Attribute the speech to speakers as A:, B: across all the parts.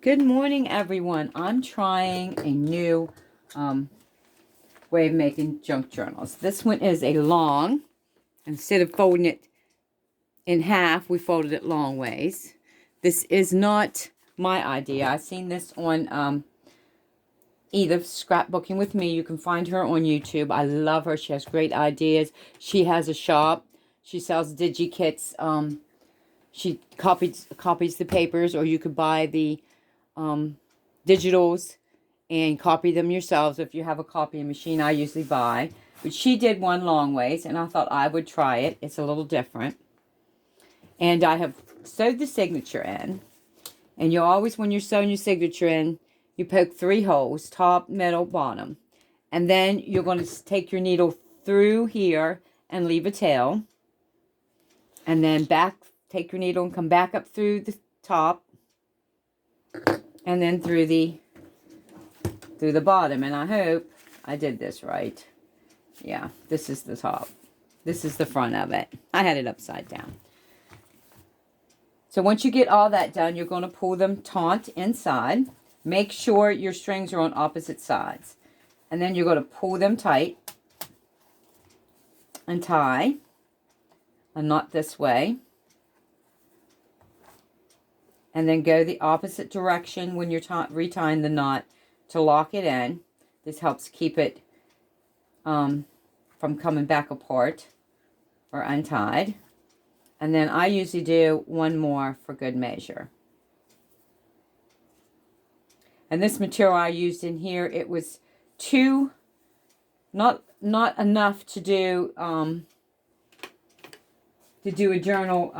A: Good morning, everyone. I'm trying a new way of making junk journals. This one is a long. Instead of folding it in half, we folded it long ways. This is not my idea. I've seen this on Edith Scrapbooking with Me. You can find her on YouTube. I love her. She has great ideas. She has a shop. She sells DigiKits. She copies the papers, or you could buy the digitals and copy them yourselves if you have a copying machine. I usually buy. But she did one long ways, and I thought I would try it. It's a little different. And I have sewed the signature in. And you always, when you're sewing your signature in, you poke 3 holes, top, middle, bottom. And then you're going to take your needle through here and leave a tail. And then take your needle and come back up through the top. And then through the bottom. And I hope I did this right. Yeah, this is the top. This is the front of it. I had it upside down. So once you get all that done, you're going to pull them taut inside. Make sure your strings are on opposite sides. And then you're going to pull them tight and tie a knot this way. And then go the opposite direction when you're retying the knot to lock it in. This helps keep it from coming back apart or untied. And then I usually do one more for good measure. And this material I used in here, it was not enough to do a journal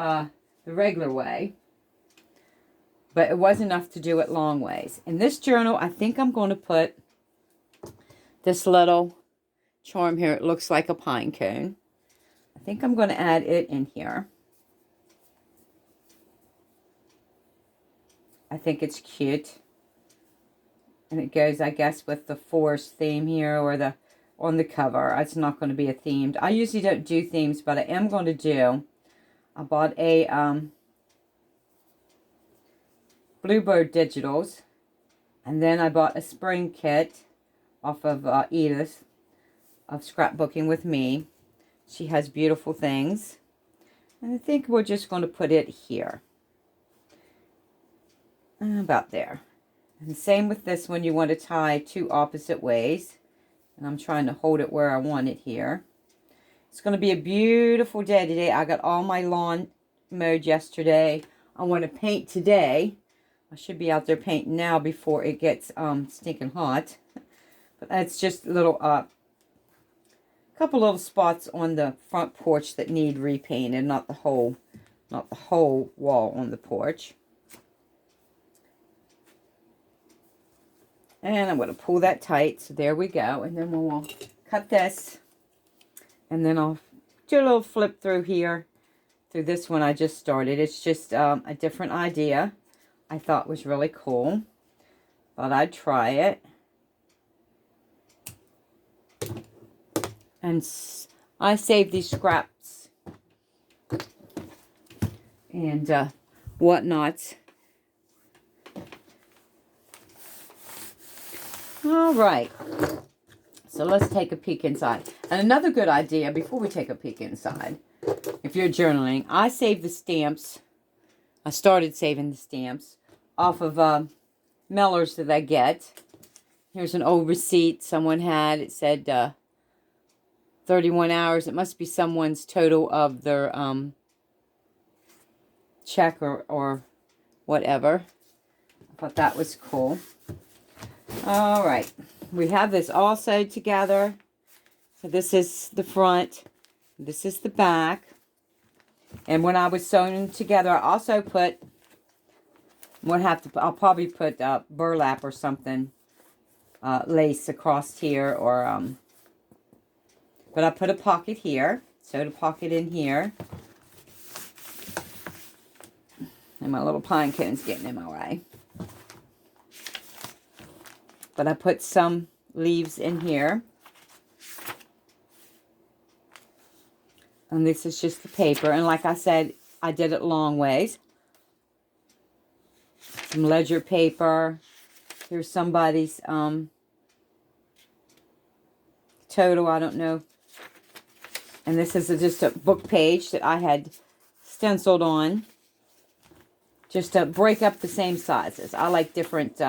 A: the regular way. But it was enough to do it long ways. In this journal, I think I'm going to put this little charm here. It looks like a pine cone. I think I'm going to add it in here. I think it's cute. And it goes, I guess, with the forest theme here, or on the cover. It's not going to be a themed. I usually don't do themes, but I am going to do. I bought a Bluebird Digitals. And then I bought a spring kit off of Edith of Scrapbooking with Me. She has beautiful things. And I think we're just going to put it here. About there. And same with this one. You want to tie 2 opposite ways. And I'm trying to hold it where I want it here. It's going to be a beautiful day today. I got all my lawn mowed yesterday. I want to paint today. I should be out there painting now before it gets stinking hot. But that's just a little couple little spots on the front porch that need repainted, not the whole wall on the porch. And I'm going to pull that tight. So there we go. And then we'll cut this. And then I'll do a little flip through here. Through this one I just started. It's just a different idea. I thought was really cool. Thought I'd try it. And I saved these scraps and whatnot. All right, so let's take a peek inside. And another good idea, before we take a peek inside, if you're journaling, I save the stamps. I started saving the stamps off of mailers that I get. Here's an old receipt someone had. It said 31 hours. It must be someone's total of their check or whatever. I thought that was cool. All right, we have this all sewed together. So this is the front, this is the back. And when I was sewing them together, I also put, I'll probably put burlap or something, lace across here, or but I put a pocket here, sewed a pocket in here. And my little pine cone's getting in my way. But I put some leaves in here. And this is just the paper. And like I said, I did it long ways. some ledger paper. Here's somebody's total, I don't know. And this is just a book page that I had stenciled on, just to break up the same sizes. I like different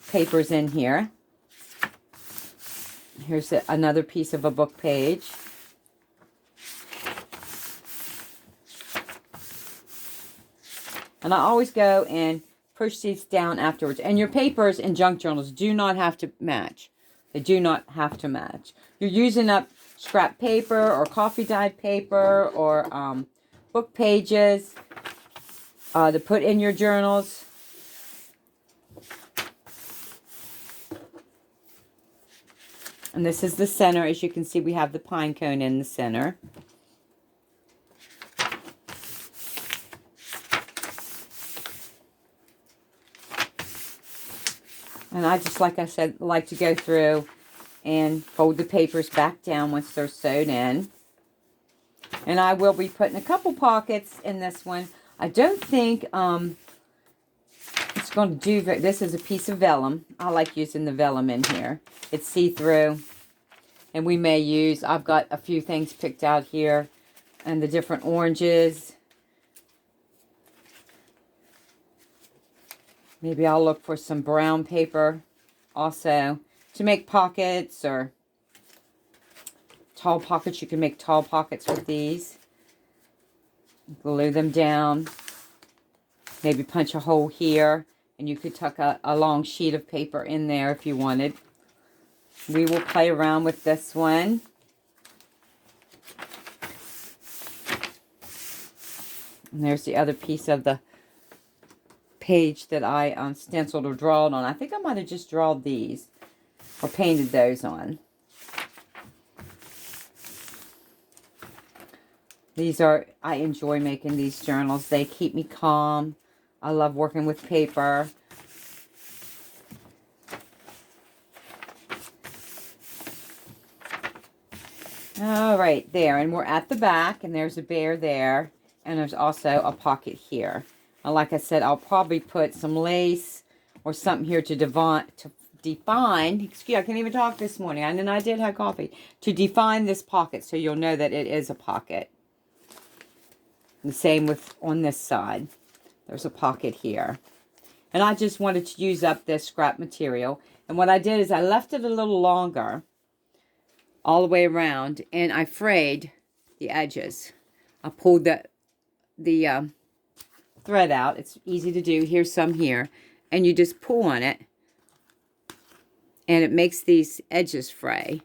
A: papers in here. Here's another piece of a book page. And I always go and push these down afterwards. And your papers in junk journals do not have to match. They do not have to match. You're using up scrap paper or coffee dyed paper or book pages to put in your journals. And this is the center. As you can see, we have the pine cone in the center. And I just, like I said, like to go through and fold the papers back down once they're sewed in. And I will be putting a couple pockets in this one. I don't think it's going to do very... This is a piece of vellum. I like using the vellum in here. It's see-through. And we may use... I've got a few things picked out here. And the different oranges. Maybe I'll look for some brown paper also to make pockets or tall pockets. You can make tall pockets with these. Glue them down. Maybe punch a hole here. And you could tuck a long sheet of paper in there if you wanted. We will play around with this one. And there's the other piece of the page that I stenciled or drawed on. I think I might have just drawn these or painted those on. These are, I enjoy making these journals. They keep me calm. I love working with paper. All right, there. And we're at the back, and there's a bear there. And there's also a pocket here. Like I said, I'll probably put some lace or something here to define, excuse me, I can't even talk this morning, and then I did have coffee, to define this pocket so you'll know that it is a pocket. The same with on this side. There's a pocket here. And I just wanted to use up this scrap material. And what I did is I left it a little longer all the way around, and I frayed the edges. I pulled the thread out. It's easy to do. Here's some here. And you just pull on it. And it makes these edges fray.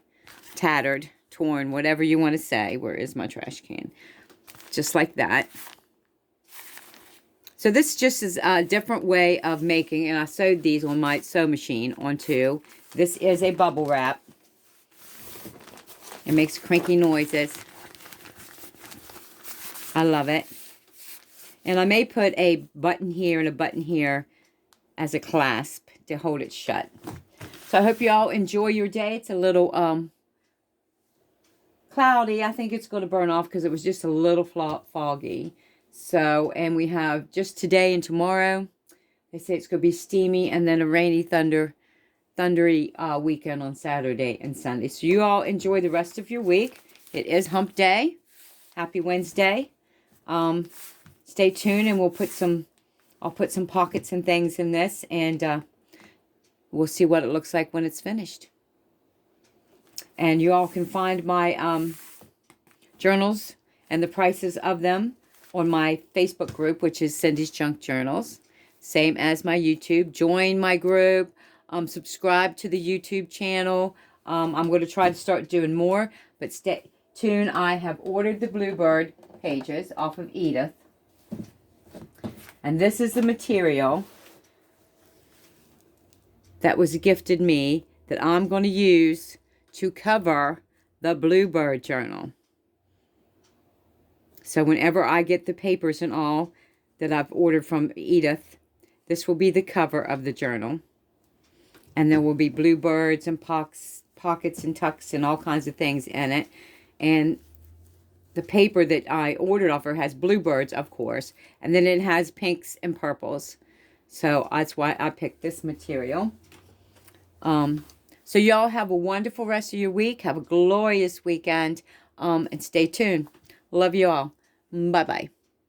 A: Tattered, torn, whatever you want to say. Where is my trash can? Just like that. So this just is a different way of making. And I sewed these on my sew machine onto. This is a bubble wrap. It makes cranky noises. I love it. And I may put a button here and a button here as a clasp to hold it shut. So I hope you all enjoy your day. It's a little cloudy. I think it's going to burn off because it was just a little foggy. So, and we have just today and tomorrow. They say it's going to be steamy and then a rainy, thundery weekend on Saturday and Sunday. So you all enjoy the rest of your week. It is hump day. Happy Wednesday. Stay tuned, and I'll put some pockets and things in this, and we'll see what it looks like when it's finished. And you all can find my journals and the prices of them on my Facebook group, which is Cindy's Junk Journals. Same as my YouTube. Join my group. Subscribe to the YouTube channel. I'm going to try to start doing more, but stay tuned. I have ordered the Bluebird pages off of Edith. And this is the material that was gifted me that I'm going to use to cover the Bluebird journal. So whenever I get the papers and all that I've ordered from Edith, this will be the cover of the journal. And there will be bluebirds and pockets and tucks and all kinds of things in it. And the paper that I ordered off her has bluebirds, of course, and then it has pinks and purples. So that's why I picked this material. So y'all have a wonderful rest of your week. Have a glorious weekend. And stay tuned. Love you all. Bye-bye.